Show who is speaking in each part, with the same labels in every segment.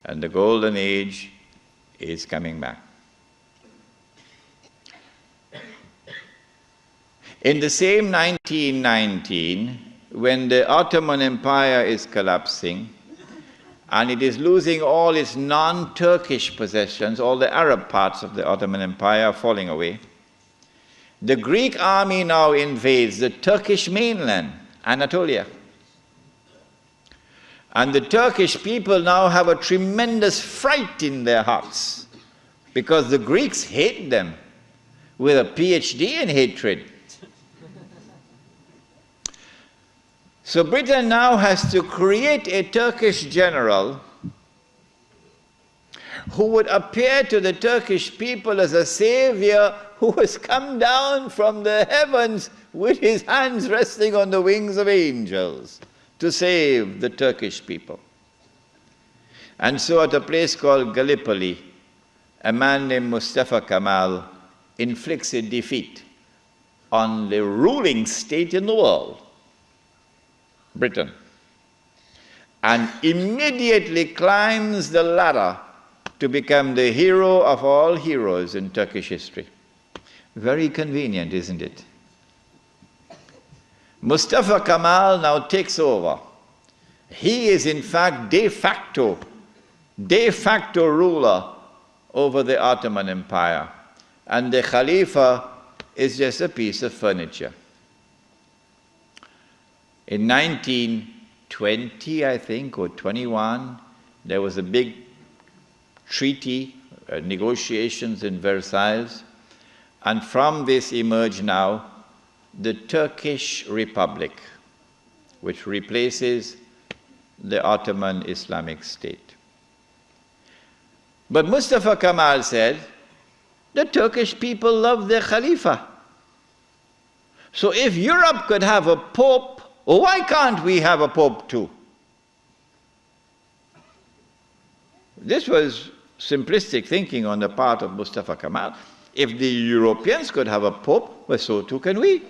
Speaker 1: And the golden age is coming back. In the same 1919, when the Ottoman Empire is collapsing, and it is losing all its non-Turkish possessions, all the Arab parts of the Ottoman Empire are falling away, the Greek army now invades the Turkish mainland, Anatolia. And the Turkish people now have a tremendous fright in their hearts because the Greeks hate them with a PhD in hatred. So Britain now has to create a Turkish general who would appear to the Turkish people as a savior who has come down from the heavens with his hands resting on the wings of angels to save the Turkish people. And so at a place called Gallipoli, a man named Mustafa Kemal inflicts a defeat on the ruling state in the world, Britain, and immediately climbs the ladder to become the hero of all heroes in Turkish history. Very convenient, isn't it? Mustafa Kemal now takes over. He is in fact de facto ruler over the Ottoman Empire, and the Khalifa is just a piece of furniture. In 1920, I think, or 21, there was a big treaty, negotiations in Versailles, and from this emerged now the Turkish Republic, which replaces the Ottoman Islamic State. But Mustafa Kemal said, the Turkish people love their Khalifa. So if Europe could have a pope, why can't we have a pope too? This was simplistic thinking on the part of Mustafa Kemal. If the Europeans could have a pope, well, so too can we.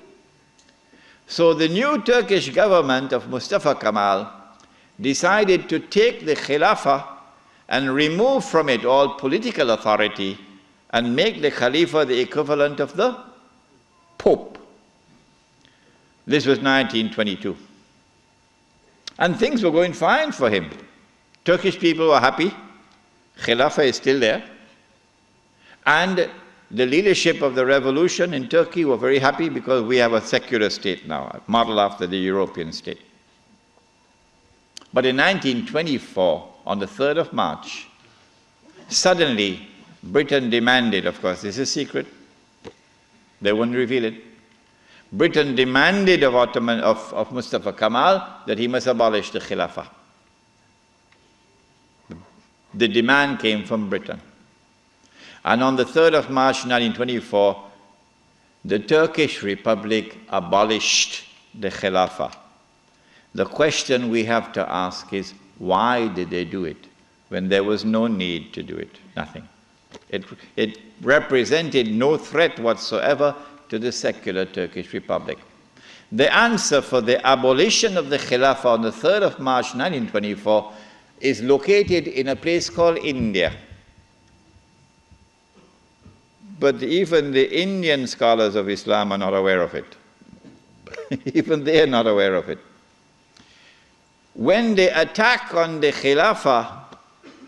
Speaker 1: So the new Turkish government of Mustafa Kemal decided to take the Khilafah and remove from it all political authority and make the Khalifa the equivalent of the Pope. This was 1922. And things were going fine for him. Turkish people were happy. Khilafah is still there. And the leadership of the revolution in Turkey were very happy because we have a secular state now, modeled after the European state. But in 1924, on the 3rd of March, suddenly Britain demanded, of course, this is secret, they wouldn't reveal it, Britain demanded of Mustafa Kemal that he must abolish the Khilafah. The demand came from Britain. And on the 3rd of March 1924, the Turkish Republic abolished the Khilafah. The question we have to ask is, why did they do it when there was no need to do it? Nothing. It represented no threat whatsoever to the secular Turkish Republic. The answer for the abolition of the Khilafah on the 3rd of March 1924 is located in a place called India. But even the Indian scholars of Islam are not aware of it. Even they are not aware of it. When the attack on the Khilafah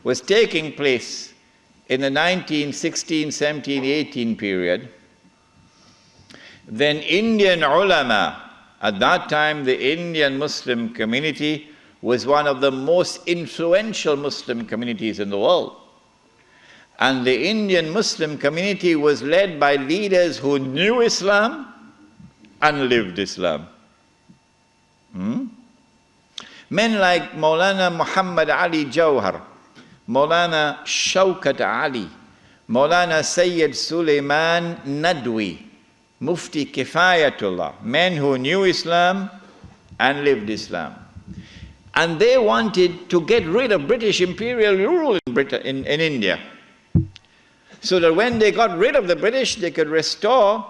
Speaker 1: was taking place in the 1916, 17, 18 period, then Indian ulama, at that time the Indian Muslim community was one of the most influential Muslim communities in the world. And the Indian Muslim community was led by leaders who knew Islam and lived Islam. Men like Maulana Muhammad Ali Jawhar, Maulana Shaukat Ali, Maulana Sayyid Sulaiman Nadwi, Mufti Kifayatullah, men who knew Islam and lived Islam. And they wanted to get rid of British imperial rule in India, so that when they got rid of the British, they could restore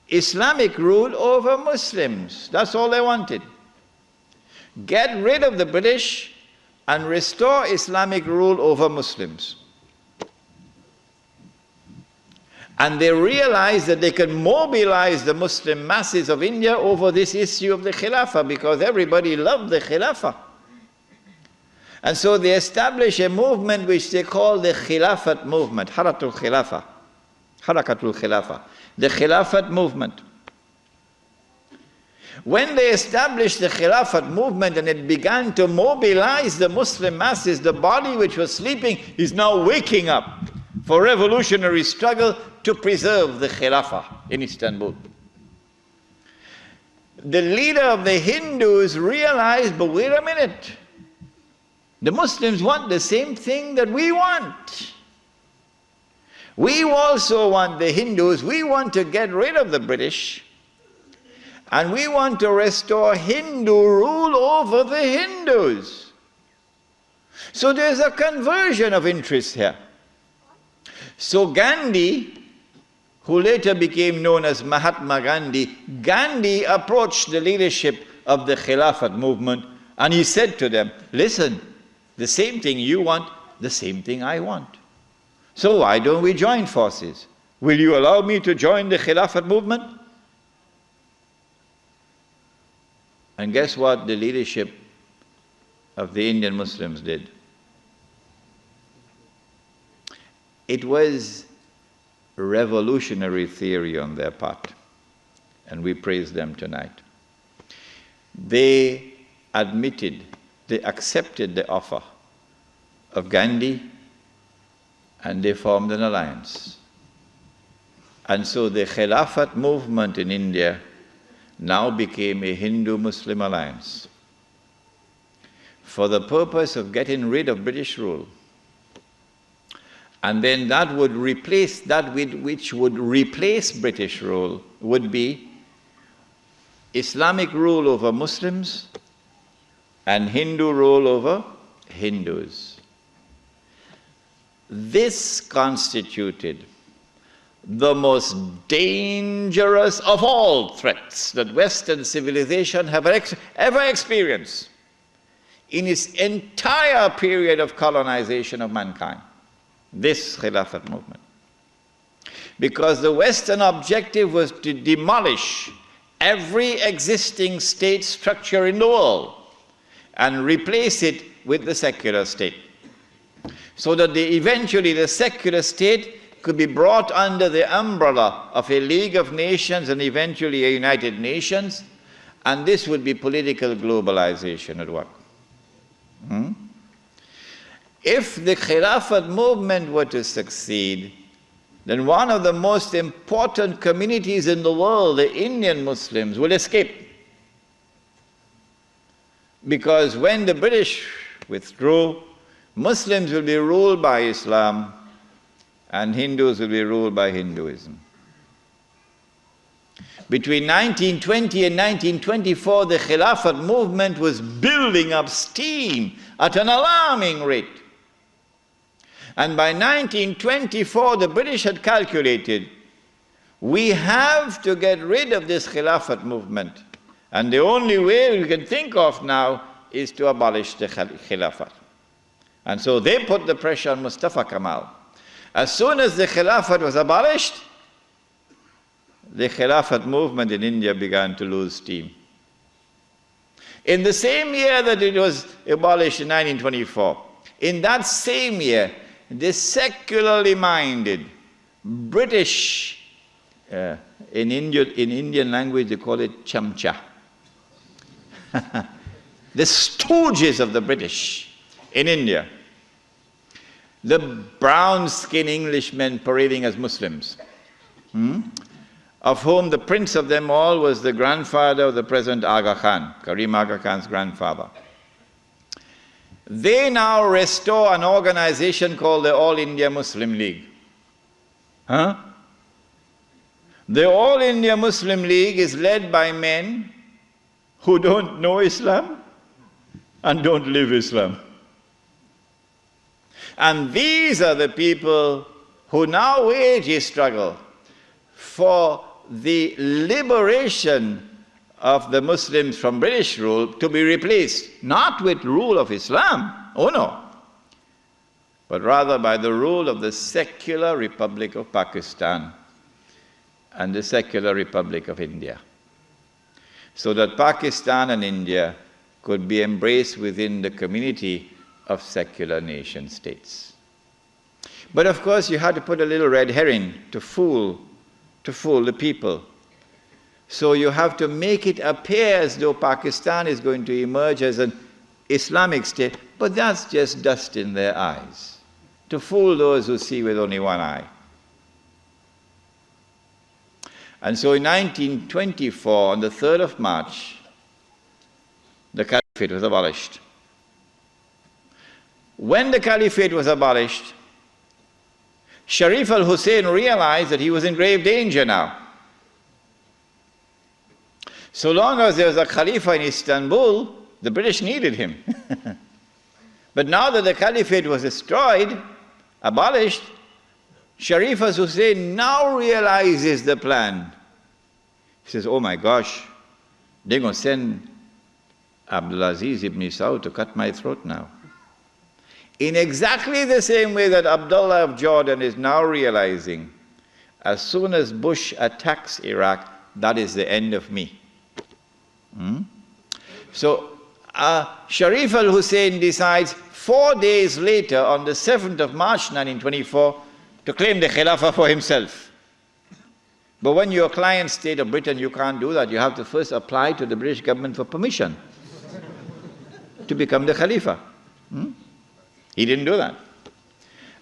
Speaker 1: Islamic rule over Muslims. That's all they wanted. Get rid of the British, and restore Islamic rule over Muslims. And they realized that they could mobilize the Muslim masses of India over this issue of the Khilafah, because everybody loved the Khilafah. And so they established a movement which they call the Khilafat Movement, Harakatul Khilafah, the Khilafat Movement. When they established the Khilafat movement and it began to mobilize the Muslim masses, the body which was sleeping is now waking up for revolutionary struggle to preserve the Khilafah in Istanbul. The leader of the Hindus realized, but wait a minute, the Muslims want the same thing that we want. We also want, the Hindus, we want to get rid of the British, and we want to restore Hindu rule over the Hindus. So there's a conversion of interest here. So Gandhi, who later became known as Mahatma Gandhi, Gandhi approached the leadership of the Khilafat movement and he said to them, listen, the same thing you want, the same thing I want. So why don't we join forces? Will you allow me to join the Khilafat movement? And guess what the leadership of the Indian Muslims did? It was revolutionary theory on their part, and we praise them tonight. They admitted, they accepted the offer of Gandhi, and they formed an alliance. And so the Khilafat movement in India now became a Hindu-Muslim alliance for the purpose of getting rid of British rule. And then that would replace, that which would replace British rule would be Islamic rule over Muslims and Hindu rule over Hindus. This constituted the most dangerous of all threats that Western civilization have ever experienced in its entire period of colonization of mankind. This Khilafat movement. Because the Western objective was to demolish every existing state structure in the world and replace it with the secular state. So that eventually the secular state could be brought under the umbrella of a League of Nations and eventually a United Nations, and this would be political globalization at work. If the Khilafat movement were to succeed, then one of the most important communities in the world, the Indian Muslims, will escape. Because when the British withdrew, Muslims will be ruled by Islam and Hindus will be ruled by Hinduism. Between 1920 and 1924, the Khilafat movement was building up steam at an alarming rate. And by 1924, the British had calculated, we have to get rid of this Khilafat movement. And the only way we can think of now is to abolish the Khilafat. And so they put the pressure on Mustafa Kemal. As soon as the Khilafat was abolished, the Khilafat movement in India began to lose steam. In the same year that it was abolished in 1924, in that same year, the secularly minded British, in Indian language they call it chamcha, the stooges of the British in India, the brown-skinned Englishmen parading as Muslims, of whom the prince of them all was the grandfather of the present Aga Khan, Karim Aga Khan's grandfather. They now restore an organization called the All India Muslim League. The All India Muslim League is led by men who don't know Islam and don't live Islam. And these are the people who now wage a struggle for the liberation of the Muslims from British rule to be replaced, not with rule of Islam, oh no, but rather by the rule of the secular Republic of Pakistan and the secular Republic of India, so that Pakistan and India could be embraced within the community of secular nation states. But of course you had to put a little red herring to fool the people. So you have to make it appear as though Pakistan is going to emerge as an Islamic state, but that's just dust in their eyes, to fool those who see with only one eye. And so in 1924, on the 3rd of March, the Caliphate was abolished. When the Caliphate was abolished, Sharif al-Hussein realized that he was in grave danger now. So long as there was a Khalifa in Istanbul, the British needed him. But now that the Caliphate was destroyed, abolished, Sharif al-Hussein now realizes the plan. He says, oh my gosh, they're going to send Abdulaziz ibn Saud to cut my throat now. In exactly the same way that Abdullah of Jordan is now realizing, as soon as Bush attacks Iraq, that is the end of me. So Sharif al-Hussein decides 4 days later, on the 7th of March 1924, to claim the Khilafah for himself. But when you're a client state of Britain, you can't do that. You have to first apply to the British government for permission to become the Khalifa. He didn't do that.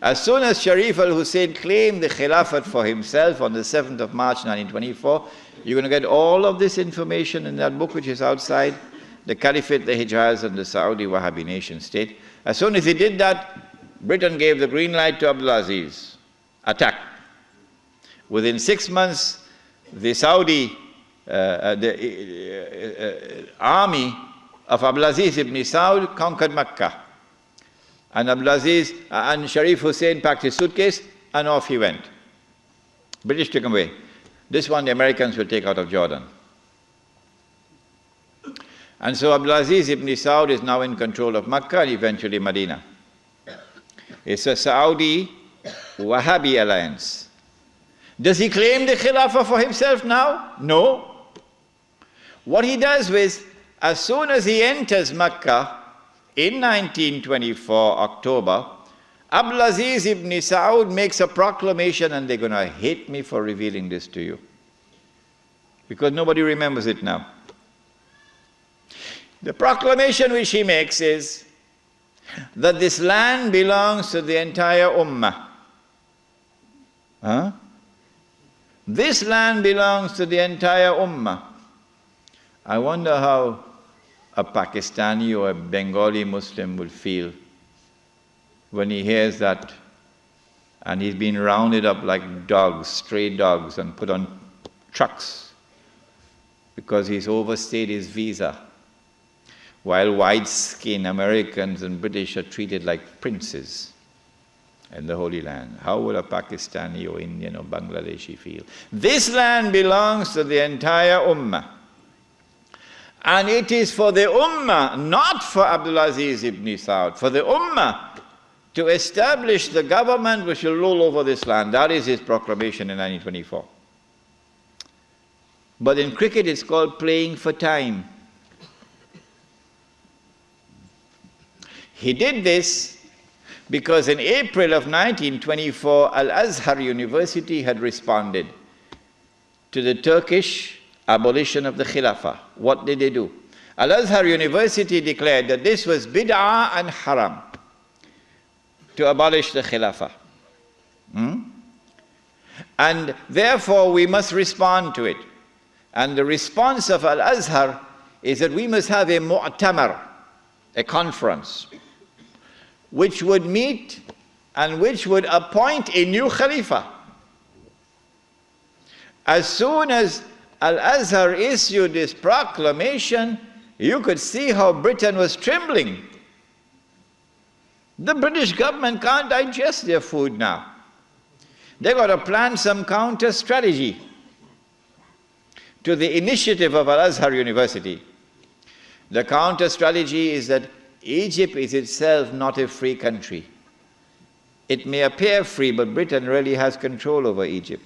Speaker 1: As soon as Sharif al-Hussein claimed the Khilafat for himself on the 7th of March 1924, you're going to get all of this information in that book which is outside, the Caliphate, the Hijaz, and the Saudi Wahhabi nation state. As soon as he did that, Britain gave the green light to Abdulaziz. Attack. Within 6 months, the Saudi army of Abdulaziz ibn Saud conquered Mecca. And Abdulaziz and Sharif Hussein packed his suitcase and off he went. British took him away. This one the Americans will take out of Jordan. And so Abdulaziz ibn Saud is now in control of Mecca and eventually Medina. It's a Saudi Wahhabi alliance. Does he claim the Khilafah for himself now? No. What he does is, as soon as he enters Mecca, in 1924, October, Abdulaziz ibn Saud makes a proclamation, and they're going to hate me for revealing this to you, because nobody remembers it now. The proclamation which he makes is that this land belongs to the entire Ummah. This land belongs to the entire Ummah. I wonder how a Pakistani or a Bengali Muslim will feel when he hears that, and he's been rounded up like dogs, stray dogs, and put on trucks because he's overstayed his visa, while white-skinned Americans and British are treated like princes in the Holy Land. How would a Pakistani or Indian or Bangladeshi feel? This land belongs to the entire Ummah. And it is for the Ummah, not for Abdulaziz ibn Saud, for the Ummah to establish the government which will rule over this land. That is his proclamation in 1924. But in cricket it's called playing for time. He did this because in April of 1924, Al-Azhar University had responded to the Turkish abolition of the Khilafah. What did they do? Al-Azhar University declared that this was bid'ah and haram to abolish the Khilafah. And therefore we must respond to it. And the response of Al-Azhar is that we must have a mu'tamar, a conference, which would meet and which would appoint a new Khalifa. As soon as Al-Azhar issued this proclamation, you could see how Britain was trembling. The British government can't digest their food now. They've got to plan some counter strategy. to the initiative of Al-Azhar University. The counter strategy is that Egypt is itself not a free country. It may appear free, but Britain really has control over Egypt.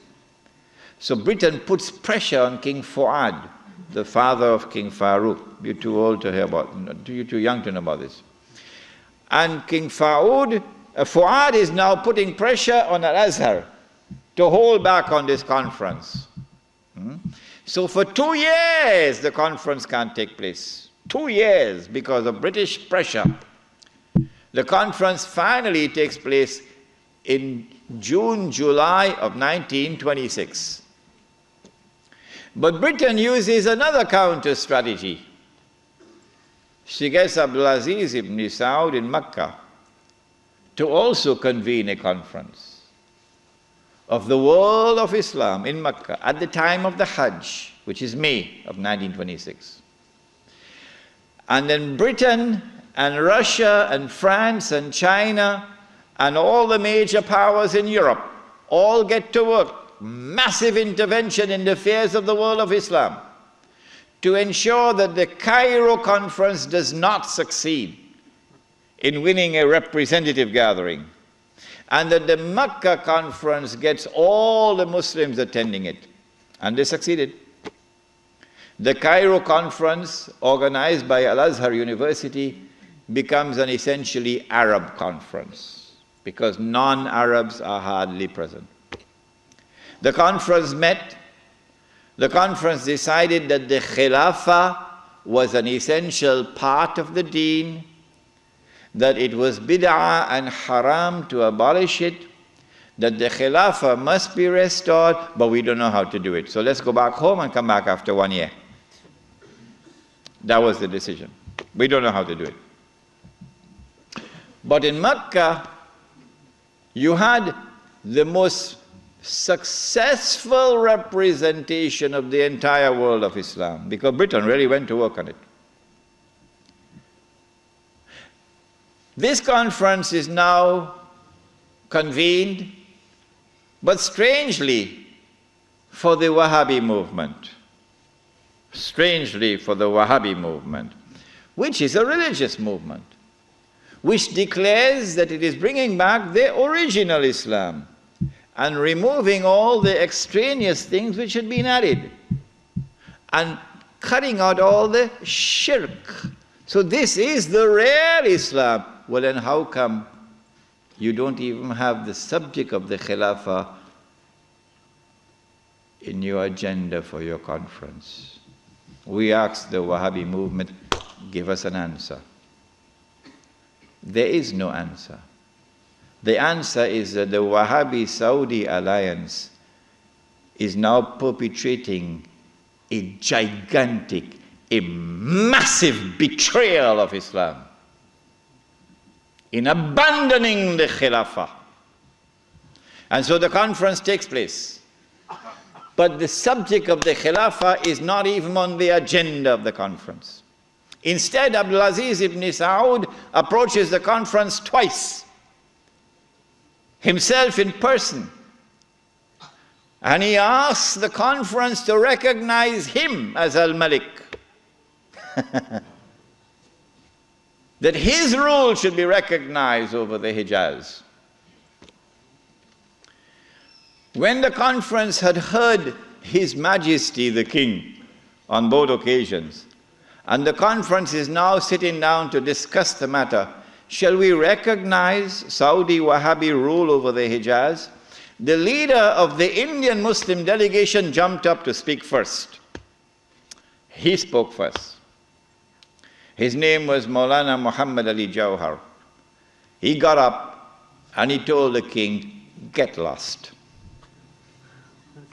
Speaker 1: So Britain puts pressure on King Fuad, the father of King Farouk. You're too old to hear about, you're too young to know about this. And King Fuad is now putting pressure on Al-Azhar to hold back on this conference. So for 2 years, the conference can't take place. 2 years because of British pressure. The conference finally takes place in June, July of 1926. But Britain uses another counter strategy. She gets Abdulaziz ibn Saud in Mecca to also convene a conference of the world of Islam in Mecca at the time of the Hajj, which is May of 1926. And then Britain and Russia and France and China and all the major powers in Europe all get to work. Massive intervention in the affairs of the world of Islam to ensure that the Cairo conference does not succeed in winning a representative gathering, and that the Mecca conference gets all the Muslims attending it. And they succeeded. The Cairo conference, organized by Al-Azhar University, becomes an essentially Arab conference because non-Arabs are hardly present. The conference met. The conference decided that the Khilafah was an essential part of the deen, that it was bid'ah and haram to abolish it, that the Khilafah must be restored, but we don't know how to do it. So let's go back home and come back after 1 year. That was the decision. We don't know how to do it. But in Mecca, you had the most successful representation of the entire world of Islam, because Britain really went to work on it. This conference is now convened, but strangely for the Wahhabi movement. Strangely for the Wahhabi movement, which is a religious movement, which declares that it is bringing back the original Islam and removing all the extraneous things which had been added and cutting out all the shirk. So this is the real Islam. Well, then how come you don't even have the subject of the Khilafah in your agenda for your conference? We asked the Wahhabi movement, give us an answer. There is no answer. The answer is that the Wahhabi-Saudi alliance is now perpetrating a gigantic, a massive betrayal of Islam in abandoning the Khilafah. And so the conference takes place. But the subject of the Khilafah is not even on the agenda of the conference. Instead, Abdulaziz ibn Saud approaches the conference twice, himself in person. And he asks the conference to recognize him as Al-Malik. That his rule should be recognized over the Hijaz. When the conference had heard His Majesty the King on both occasions, and the conference is now sitting down to discuss the matter, shall we recognize Saudi Wahhabi rule over the Hijaz? The leader of the Indian Muslim delegation jumped up to speak first. He spoke first. His name was Maulana Muhammad Ali Jawhar. He got up and he told the king, get lost.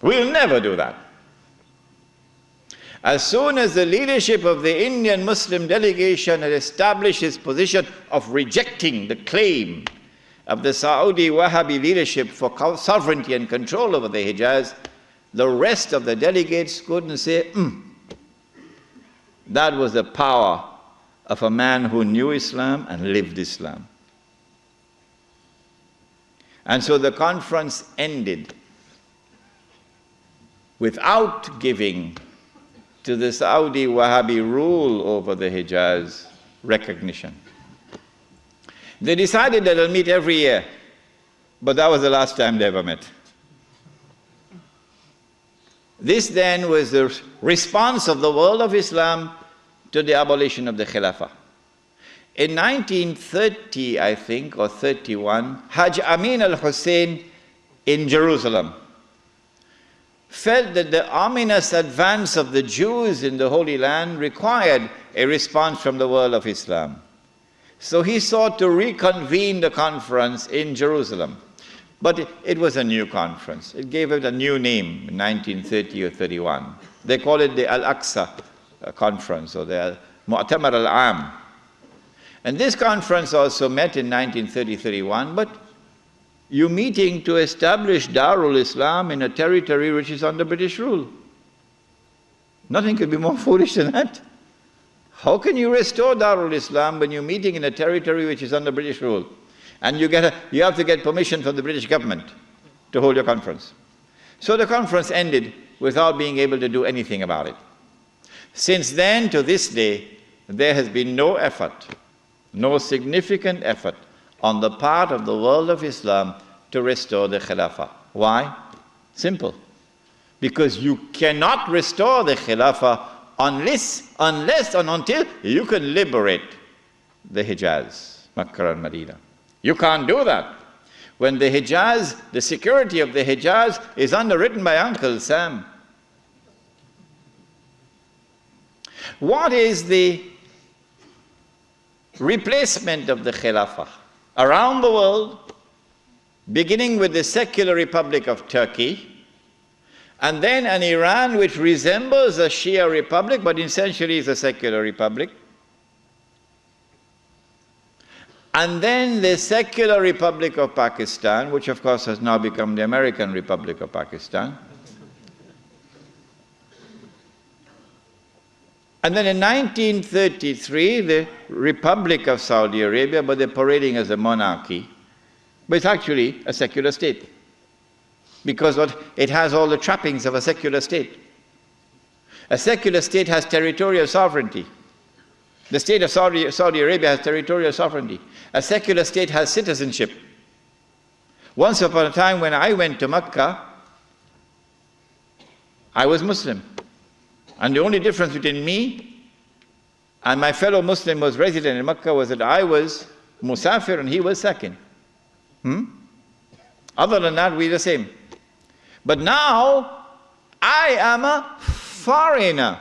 Speaker 1: We'll never do that. As soon as the leadership of the Indian Muslim delegation had established its position of rejecting the claim of the Saudi Wahhabi leadership for sovereignty and control over the Hijaz, the rest of the delegates couldn't say, That was the power of a man who knew Islam and lived Islam. And so the conference ended without giving to the Saudi Wahhabi rule over the Hijaz recognition. They decided that they'll meet every year, but that was the last time they ever met. This then was the response of the world of Islam to the abolition of the Khilafah. In 1930, I think, or 31, Hajj Amin al-Hussein in Jerusalem felt that the ominous advance of the Jews in the Holy Land required a response from the world of Islam. So he sought to reconvene the conference in Jerusalem. But it was a new conference. It gave it a new name in 1930 or 31. They call it the Al-Aqsa Conference, or the Mu'tamar al-Am. And this conference also met in 1930-31, but you're meeting to establish Darul Islam in a territory which is under British rule. Nothing could be more foolish than that. How can you restore Darul Islam when you're meeting in a territory which is under British rule? And you have to get permission from the British government to hold your conference. So the conference ended without being able to do anything about it. Since then to this day, there has been no effort, no significant effort on the part of the world of Islam to restore the Khilafah. Why? Simple. Because you cannot restore the Khilafah unless and until you can liberate the Hijaz, Makkah and Medina. You can't do that when the Hijaz, the security of the Hijaz is underwritten by Uncle Sam. What is the replacement of the Khilafah? Around the world, beginning with the secular Republic of Turkey, and then an Iran which resembles a Shia republic, but essentially is a secular republic. And then the secular Republic of Pakistan, which of course has now become the American Republic of Pakistan. And then in 1933, the Republic of Saudi Arabia, but they're parading as a monarchy. But it's actually a secular state, because it has all the trappings of a secular state. A secular state has territorial sovereignty. The state of Saudi Arabia has territorial sovereignty. A secular state has citizenship. Once upon a time when I went to Mecca, I was Muslim. And the only difference between me and my fellow Muslim who was resident in Mecca was that I was Musafir and he was Sakin. Other than that, we're the same. But now, I am a foreigner.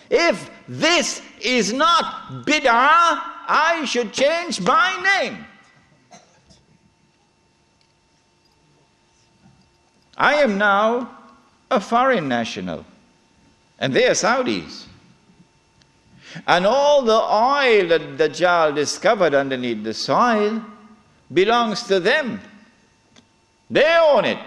Speaker 1: If this is not bid'ah, I should change my name. I am now a foreign national, and they are Saudis. And all the oil that Dajjal discovered underneath the soil belongs to them. They own it.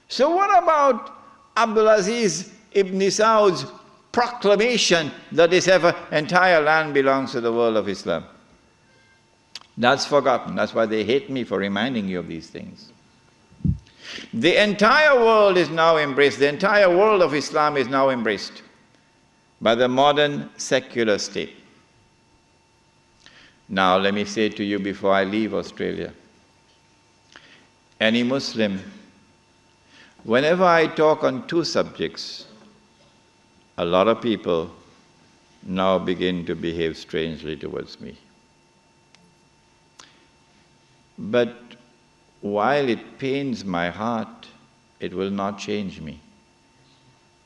Speaker 1: So what about Abdulaziz ibn Saud's proclamation that this entire land belongs to the world of Islam? That's forgotten. That's why they hate me for reminding you of these things. The entire world is now embraced. The entire world of Islam is now embraced by the modern secular state. Now let me say to you before I leave Australia, any Muslim, whenever I talk on two subjects, a lot of people now begin to behave strangely towards me. But while it pains my heart, it will not change me,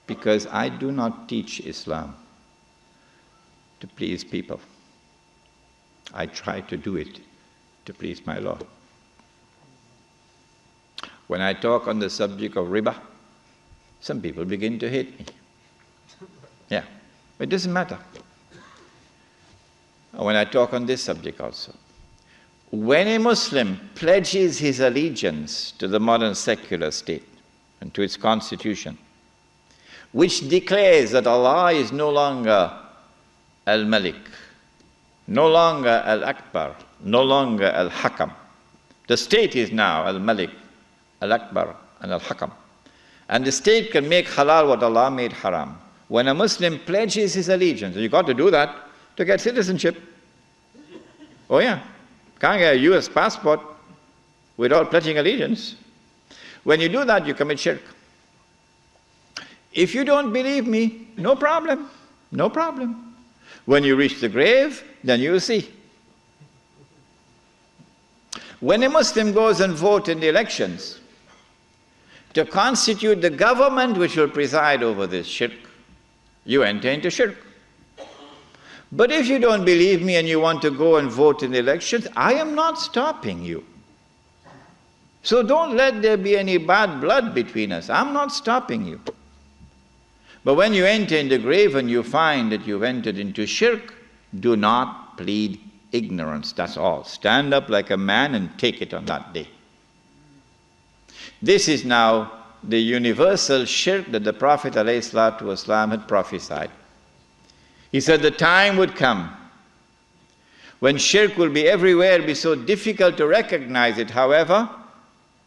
Speaker 1: because I do not teach Islam to please people. I try to do it to please my Lord. When I talk on the subject of riba, some people begin to hate me. Yeah, it doesn't matter. When I talk on this subject also, when a Muslim pledges his allegiance to the modern secular state and to its constitution, which declares that Allah is no longer Al-Malik, no longer Al-Akbar, no longer Al-Hakam. The state is now Al-Malik, Al-Akbar, and Al-Hakam. And the state can make halal what Allah made haram. when a Muslim pledges his allegiance. You've got to do that to get citizenship. Oh yeah, can't get a US passport without pledging allegiance. When you do that, you commit shirk. If you don't believe me, no problem, no problem. When you reach the grave, then you will see. When a Muslim goes and votes in the elections to constitute the government which will preside over this shirk, you enter into shirk. But if you don't believe me and you want to go and vote in the elections, I am not stopping you. So don't let there be any bad blood between us. I'm not stopping you. But when you enter in the grave and you find that you've entered into shirk, do not plead ignorance, that's all. Stand up like a man and take it on that day. This is now the universal shirk that the Prophet ﷺ had prophesied. He said the time would come when shirk will be everywhere, be so difficult to recognize it. However,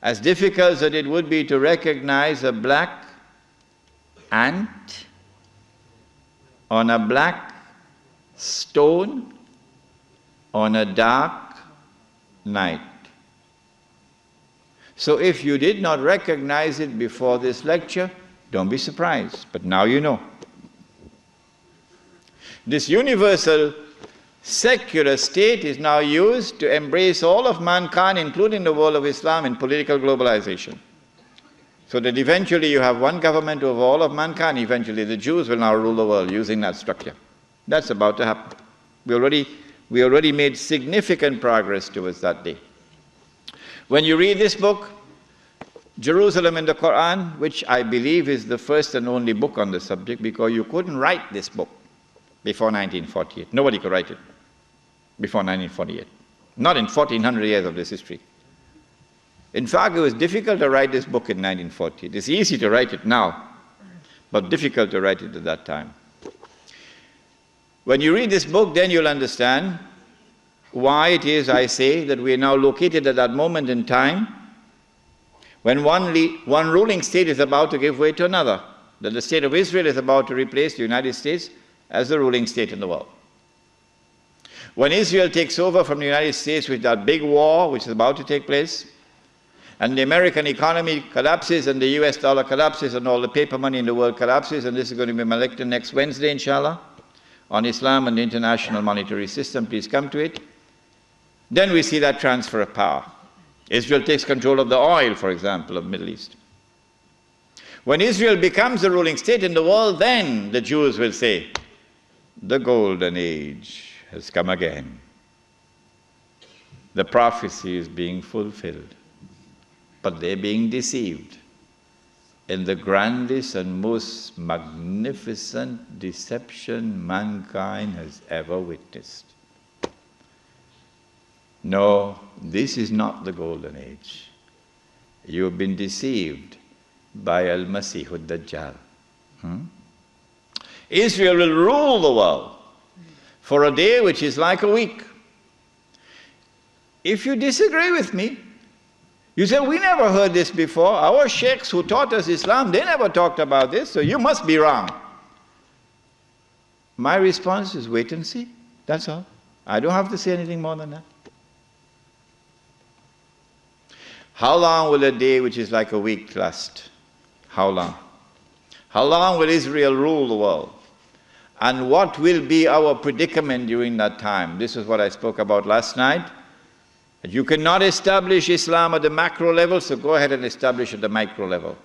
Speaker 1: as difficult as it would be to recognize a black ant on a black stone on a dark night. So if you did not recognize it before this lecture, don't be surprised, but now you know. This universal secular state is now used to embrace all of mankind, including the world of Islam, in political globalization. So that eventually you have one government over all of mankind, eventually the Jews will now rule the world using that structure. That's about to happen. We already made significant progress towards that day. When you read this book, Jerusalem in the Qur'an, which I believe is the first and only book on the subject, because you couldn't write this book before 1948. Nobody could write it before 1948. Not in 1400 years of this history. In fact, it was difficult to write this book in 1948. It's easy to write it now, but difficult to write it at that time. When you read this book, then you'll understand why it is, I say, that we are now located at that moment in time when one ruling state is about to give way to another, that the state of Israel is about to replace the United States as the ruling state in the world. When Israel takes over from the United States with that big war which is about to take place, and the American economy collapses and the US dollar collapses and all the paper money in the world collapses, and this is going to be my lecture next Wednesday, inshallah, on Islam and the international monetary system, please come to it. Then we see that transfer of power. Israel takes control of the oil, for example, of the Middle East. When Israel becomes the ruling state in the world, then the Jews will say, the golden age has come again. The prophecy is being fulfilled. But they're being deceived in the grandest and most magnificent deception mankind has ever witnessed. No, this is not the golden age. You've been deceived by Al-Masih ad-Dajjal. Israel will rule the world for a day which is like a week. If you disagree with me, you say, we never heard this before. Our sheikhs who taught us Islam, they never talked about this, so you must be wrong. My response is wait and see. That's all. I don't have to say anything more than that. How long will a day which is like a week last? How long? How long will Israel rule the world? And what will be our predicament during that time? This is what I spoke about last night. You cannot establish Islam at the macro level, so go ahead and establish at the micro level.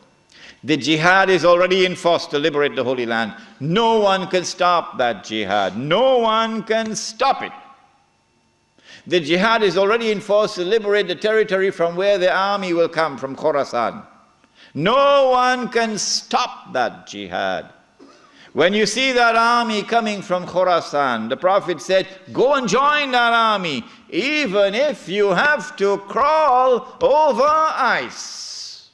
Speaker 1: The jihad is already in force to liberate the Holy Land. No one can stop that jihad. No one can stop it. The jihad is already in force to liberate the territory from where the army will come, from Khorasan. No one can stop that jihad. When you see that army coming from Khorasan, the Prophet said, go and join that army, even if you have to crawl over ice.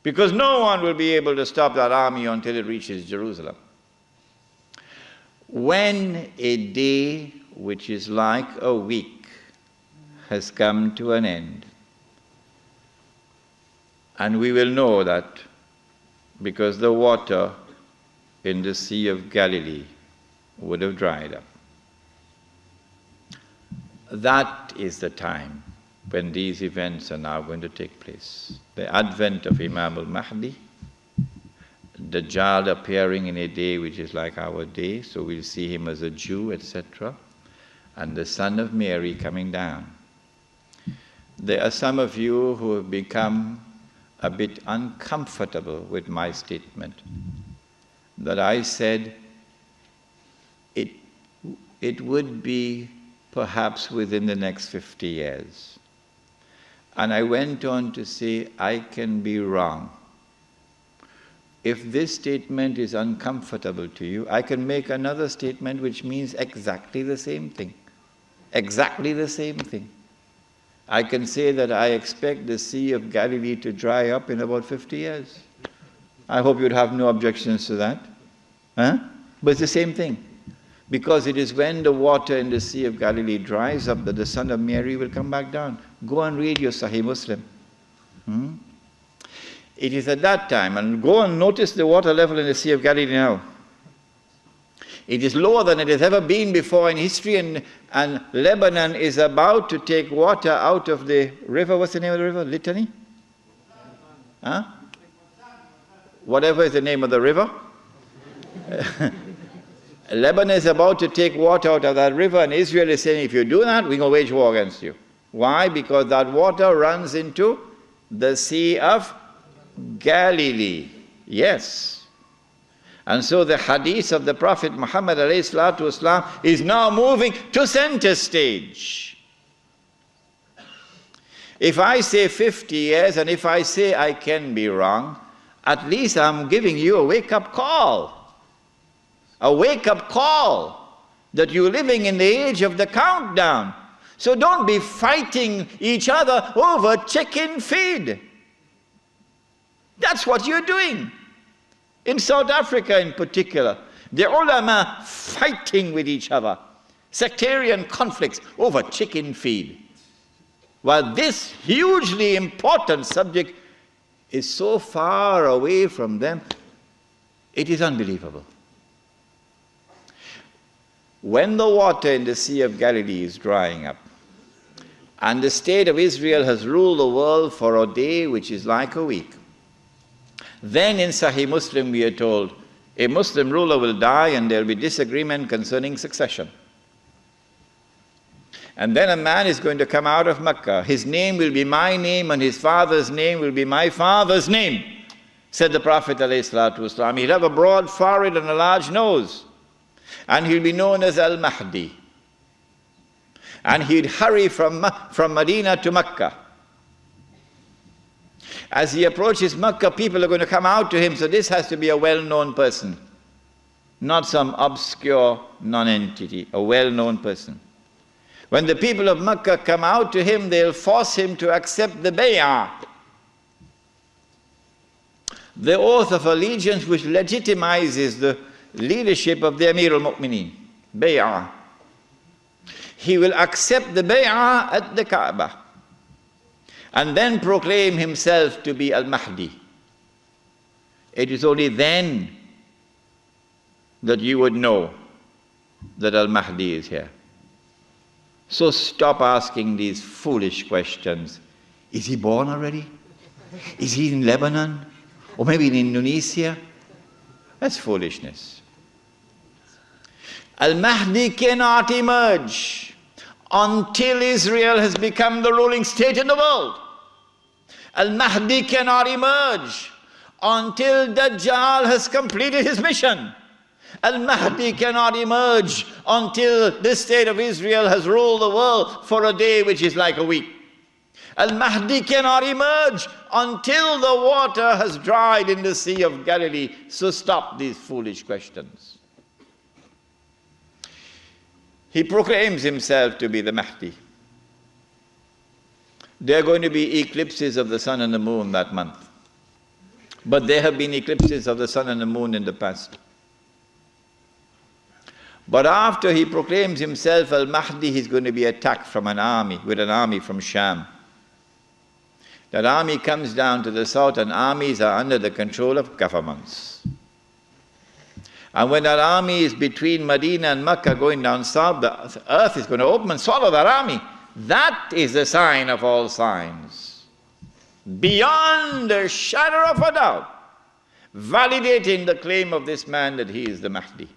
Speaker 1: Because no one will be able to stop that army until it reaches Jerusalem. When a day which is like a week has come to an end, and we will know that because the water in the Sea of Galilee would have dried up. That is the time when these events are now going to take place. The advent of Imam al-Mahdi, Dajjal appearing in a day which is like our day, so we'll see him as a Jew, etc., and the Son of Mary coming down. There are some of you who have become a bit uncomfortable with my statement that I said it would be perhaps within the next 50 years. And I went on to say, I can be wrong. If this statement is uncomfortable to you, I can make another statement which means exactly the same thing. Exactly the same thing. I can say that I expect the Sea of Galilee to dry up in about 50 years. I hope you'd have no objections to that. Huh? But it's the same thing. Because it is when the water in the Sea of Galilee dries up that the Son of Mary will come back down. Go and read your Sahih Muslim. It is at that time, and go and notice the water level in the Sea of Galilee now. It is lower than it has ever been before in history, and Lebanon is about to take water out of the river. What's the name of the river? Litany? Huh? Whatever is the name of the river. Lebanon is about to take water out of that river, and Israel is saying, if you do that, we're going to wage war against you. Why? Because that water runs into the Sea of Galilee. Yes. And so the hadith of the Prophet Muhammad ﷺ is now moving to center stage. If I say 50 years, and if I say I can be wrong, at least I'm giving you a wake-up call. A wake-up call that you're living in the age of the countdown. So don't be fighting each other over chicken feed. That's what you're doing. In South Africa in particular, the ulama fighting with each other. Sectarian conflicts over chicken feed. While this hugely important subject is so far away from them, it is unbelievable. When the water in the Sea of Galilee is drying up, and the state of Israel has ruled the world for a day which is like a week, then in Sahih Muslim we are told, a Muslim ruler will die and there will be disagreement concerning succession. And then a man is going to come out of Mecca. His name will be my name and his father's name will be my father's name, said the Prophet ﷺ. He'll have a broad forehead and a large nose. And he'll be known as Al-Mahdi. And he'd hurry from Medina to Mecca. As he approaches Mecca, people are going to come out to him, so this has to be a well-known person. Not some obscure non-entity, a well-known person. When the people of Mecca come out to him, they'll force him to accept the bay'ah, the oath of allegiance which legitimizes the leadership of the Amir al-Mu'mineen, bay'ah. He will accept the bay'ah at the Kaaba and then proclaim himself to be Al-Mahdi. It is only then that you would know that Al-Mahdi is here. So stop asking these foolish questions. Is he born already? Is he in Lebanon? Or maybe in Indonesia? That's foolishness. Al-Mahdi cannot emerge until Israel has become the ruling state in the world. Al-Mahdi cannot emerge until Dajjal has completed his mission. Al-Mahdi cannot emerge until the state of Israel has ruled the world for a day which is like a week. Al-Mahdi cannot emerge until the water has dried in the Sea of Galilee. So stop these foolish questions. He proclaims himself to be the Mahdi. There are going to be eclipses of the sun and the moon that month. But there have been eclipses of the sun and the moon in the past. But after he proclaims himself Al-Mahdi, he's going to be attacked from an army, with an army from Sham. That army comes down to the south, and armies are under the control of governments. And when that army is between Medina and Mecca going down south, the earth is going to open and swallow that army. That is the sign of all signs. Beyond a shadow of a doubt, validating the claim of this man that he is the Mahdi.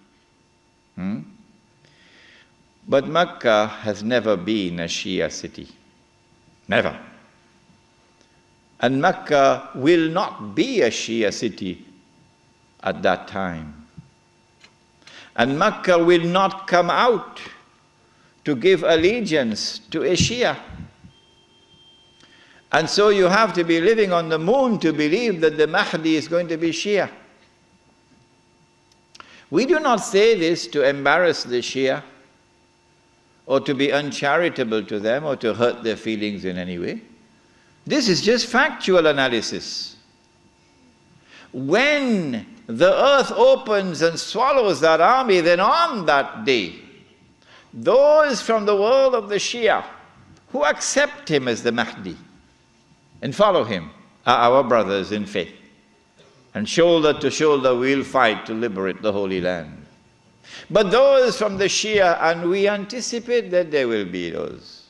Speaker 1: But Mecca has never been a Shia city. Never. And Mecca will not be a Shia city at that time. And Mecca will not come out to give allegiance to a Shia. And so you have to be living on the moon to believe that the Mahdi is going to be Shia. We do not say this to embarrass the Shia or to be uncharitable to them or to hurt their feelings in any way. This is just factual analysis. When the earth opens and swallows that army, then on that day, those from the world of the Shia who accept him as the Mahdi and follow him are our brothers in faith. And shoulder to shoulder we'll fight to liberate the Holy Land. But those from the Shia, and we anticipate that there will be those,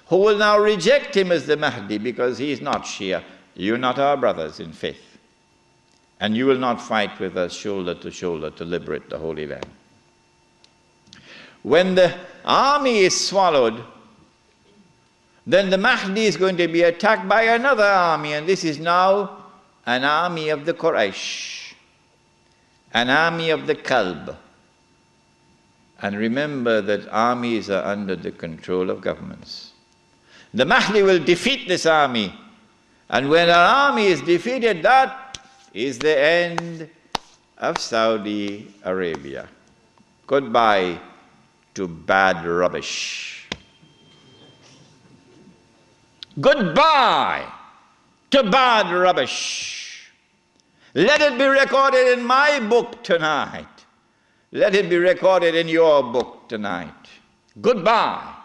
Speaker 1: who will now reject him as the Mahdi because he is not Shia. You're not our brothers in faith. And you will not fight with us shoulder to liberate the Holy Land. When the army is swallowed, then the Mahdi is going to be attacked by another army, and this is now an army of the Quraysh, an army of the Kalb. And remember that armies are under the control of governments. The Mahdi will defeat this army, and when our army is defeated, that is the end of Saudi Arabia. Goodbye to bad rubbish. Goodbye to bad rubbish. Let it be recorded in my book tonight. Let it be recorded in your book tonight. Goodbye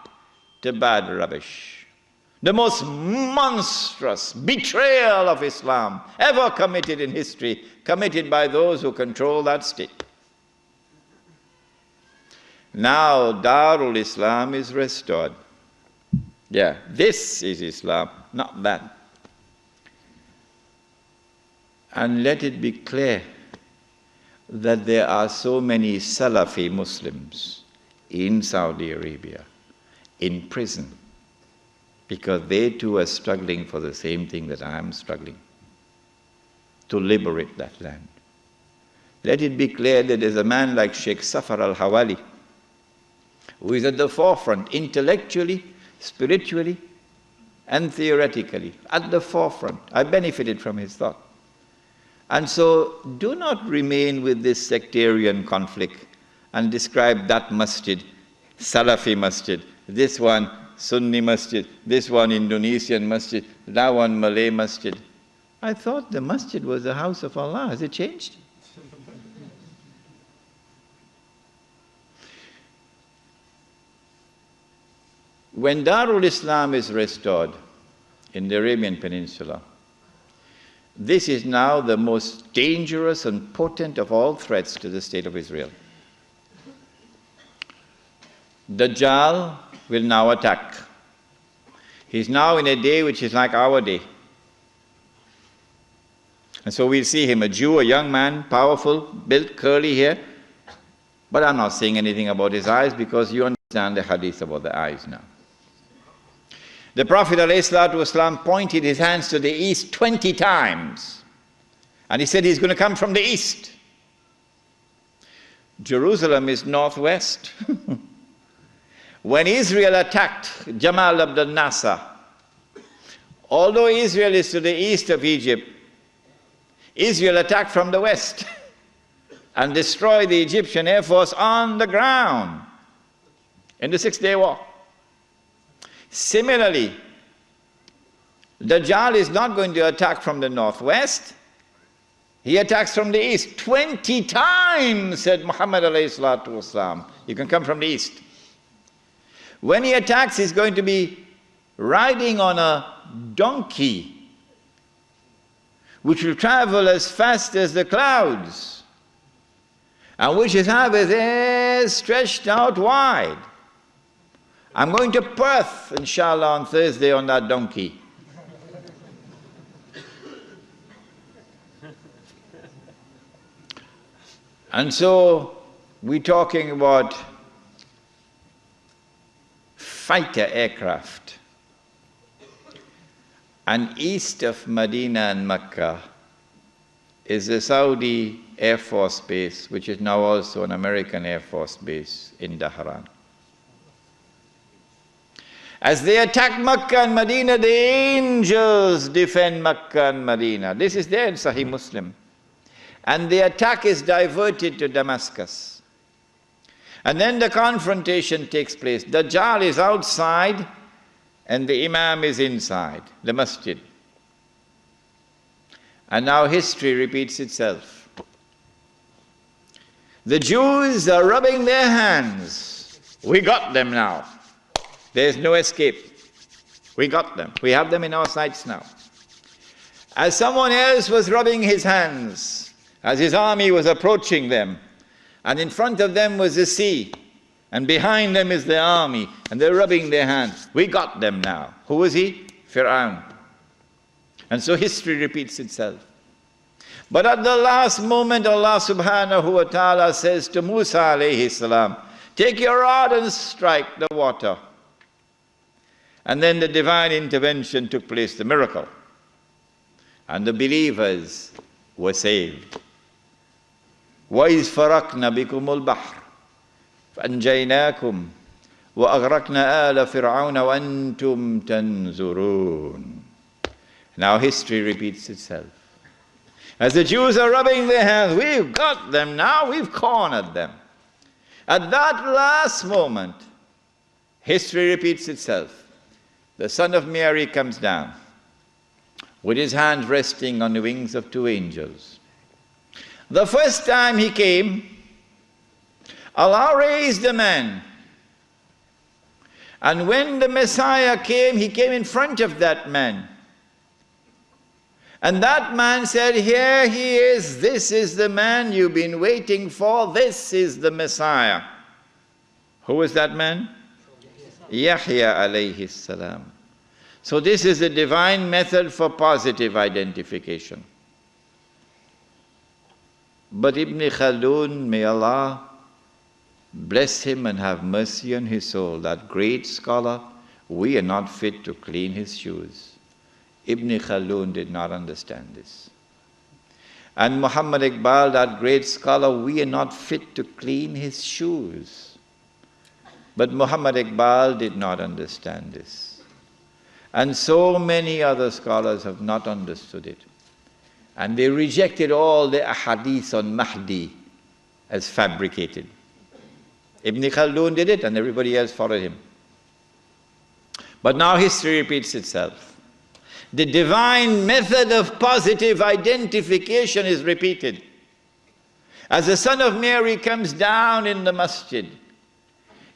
Speaker 1: to bad rubbish. The most monstrous betrayal of Islam ever committed in history, committed by those who control that state. Now Darul Islam is restored. Yeah, this is Islam, not that. And let it be clear that there are so many Salafi Muslims in Saudi Arabia, in prison, because they too are struggling for the same thing that I am struggling, to liberate that land. Let it be clear that there's a man like Sheikh Safar al-Hawali, who is at the forefront intellectually, spiritually, and theoretically, at the forefront. I benefited from his thought. And so do not remain with this sectarian conflict and describe that masjid, Salafi masjid, this one Sunni masjid, this one Indonesian masjid, that one Malay masjid. I thought the masjid was the house of Allah. Has it changed? When Darul Islam is restored in the Arabian Peninsula, this is now the most dangerous and potent of all threats to the state of Israel. Dajjal will now attack. He's now in a day which is like our day. And so we'll see him, a Jew, a young man, powerful, built, curly hair. But I'm not saying anything about his eyes because you understand the hadith about the eyes now. The Prophet ﷺ pointed his hands to the east 20 times. And he said he's going to come from the east. Jerusalem is northwest. When Israel attacked Jamal Abdel Nasser, although Israel is to the east of Egypt, Israel attacked from the west and destroyed the Egyptian Air Force on the ground in the Six-Day War. Similarly, Dajjal is not going to attack from the northwest. He attacks from the east. 20 times, said Muhammad ﷺ. You can come from the east. When he attacks, he's going to be riding on a donkey, which will travel as fast as the clouds. and which is have his ears stretched out wide. I'm going to Perth, inshallah, on Thursday on that donkey. And so we're talking about fighter aircraft. And east of Medina and Mecca is the Saudi Air Force Base, which is now also an American Air Force Base in Dhahran. As they attack Mecca and Medina, the angels defend Mecca and Medina. This is there in Sahih Muslim. And the attack is diverted to Damascus. And then the confrontation takes place. Dajjal is outside and the Imam is inside the masjid. And now history repeats itself. The Jews are rubbing their hands. We got them now. There's no escape. We got them. We have them in our sights now. As someone else was rubbing his hands, as his army was approaching them, and in front of them was the sea, and behind them is the army, and they're rubbing their hands. We got them now. Who was he? Fir'aun. And so history repeats itself. But at the last moment, Allah subhanahu wa ta'ala says to Musa alayhi salam, take your rod and strike the water. And then the divine intervention took place, the miracle. And the believers were saved. وَإِذْ فَرَقْنَا بِكُمُ الْبَحْرِ فَأَنْجَيْنَاكُمْ وَأَغْرَقْنَا آلَ فِرْعَوْنَ وَأَنْتُمْ تَنْظُرُونَ. Now history repeats itself. As the Jews are rubbing their hands, we've got them now, we've cornered them. At that last moment, history repeats itself. The son of Mary comes down with his hand resting on the wings of two angels. The first time he came, Allah raised a man. And when the Messiah came, he came in front of that man. And that man said, here he is, this is the man you've been waiting for, this is the Messiah. Who was that man? Yahya alayhi salam. So this is a divine method for positive identification. But Ibn Khaldun, may Allah bless him and have mercy on his soul, that great scholar, we are not fit to clean his shoes. Ibn Khaldun did not understand this. And Muhammad Iqbal, that great scholar, we are not fit to clean his shoes. But Muhammad Iqbal did not understand this. And so many other scholars have not understood it. And they rejected all the ahadith on Mahdi as fabricated. Ibn Khaldun did it and everybody else followed him. But now history repeats itself. The divine method of positive identification is repeated. As the son of Mary comes down in the masjid,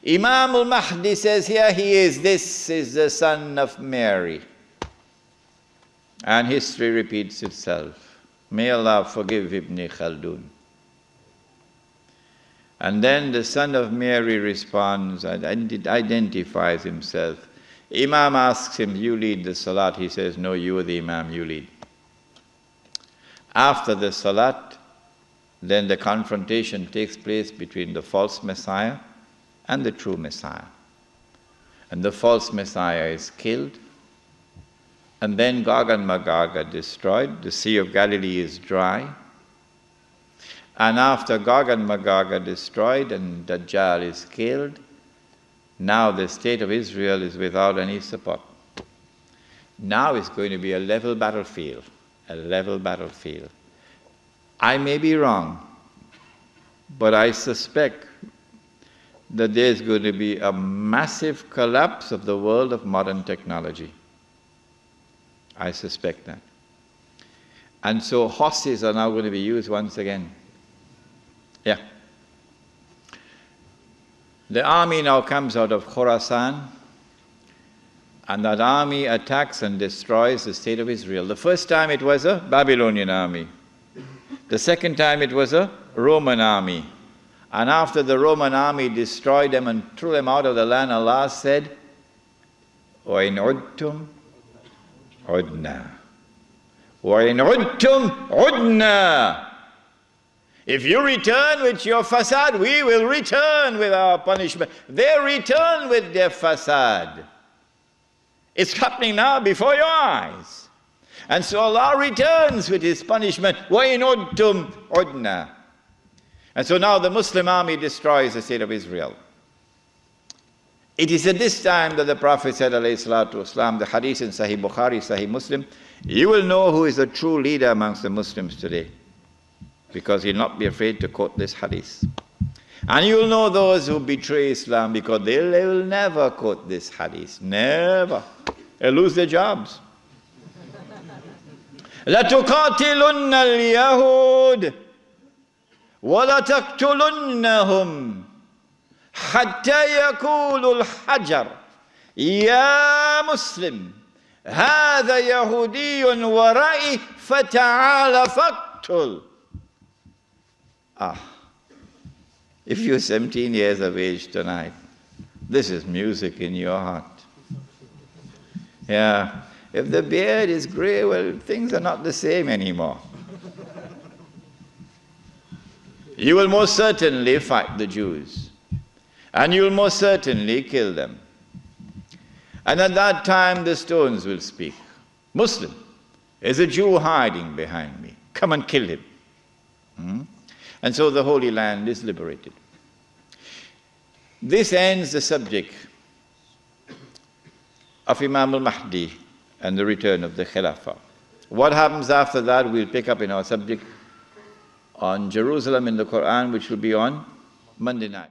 Speaker 1: Imam al-Mahdi says, here he is, this is the son of Mary. And history repeats itself. May Allah forgive Ibn Khaldun. And then the son of Mary responds and identifies himself. Imam asks him, you lead the salat. He says, no, you are the Imam, you lead. After the salat, then the confrontation takes place between the false Messiah and the true Messiah. And the false Messiah is killed. And then Gog and Magog are destroyed. The Sea of Galilee is dry. And after Gog and Magog are destroyed and Dajjal is killed, now the state of Israel is without any support. Now it's going to be a level battlefield. A level battlefield. I may be wrong, but I suspect that there's going to be a massive collapse of the world of modern technology. I suspect that. And so horses are now going to be used once again. Yeah. The army now comes out of Khorasan, and that army attacks and destroys the state of Israel. The first time it was a Babylonian army. The second time it was a Roman army. And after the Roman army destroyed them and threw them out of the land, Allah said, وَإِنْ عُدْتُمْ عُدْنَا وَإِنْ عُدْتُمْ عُدْنَا. If you return with your fasad, we will return with our punishment. They return with their fasad. It's happening now before your eyes. And so Allah returns with His punishment. وَإِنْ عُدْتُمْ عُدْنَا. And so now the Muslim army destroys the state of Israel. It is at this time that the Prophet said, alayhi salatu wasalam, the hadith in Sahih Bukhari, Sahih Muslim, you will know who is the true leader amongst the Muslims today, because he'll not be afraid to quote this hadith. And you will know those who betray Islam, because they will never quote this hadith. Never. They'll lose their jobs. لَتُقَاتِلُنَّ الْيَهُودِ وَلَتَقْتُلُنَّهُمْ حَتَّى يَقُولُ الْحَجَرُ يَا مُسْلِمْ هَذَا يَهُودِيٌّ وَرَائِي فَتَعَالَ فَاقْتُلْ. If you're 17 years of age tonight, this is music in your heart. Yeah. If the beard is gray, well, things are not the same anymore. You will most certainly fight the Jews. And you will most certainly kill them. And at that time the stones will speak. Muslim, there's a Jew hiding behind me. Come and kill him. And so the Holy Land is liberated. This ends the subject of Imam al-Mahdi and the return of the Khilafah. What happens after that, we'll pick up in our subject on Jerusalem in the Qur'an, which will be on Monday night.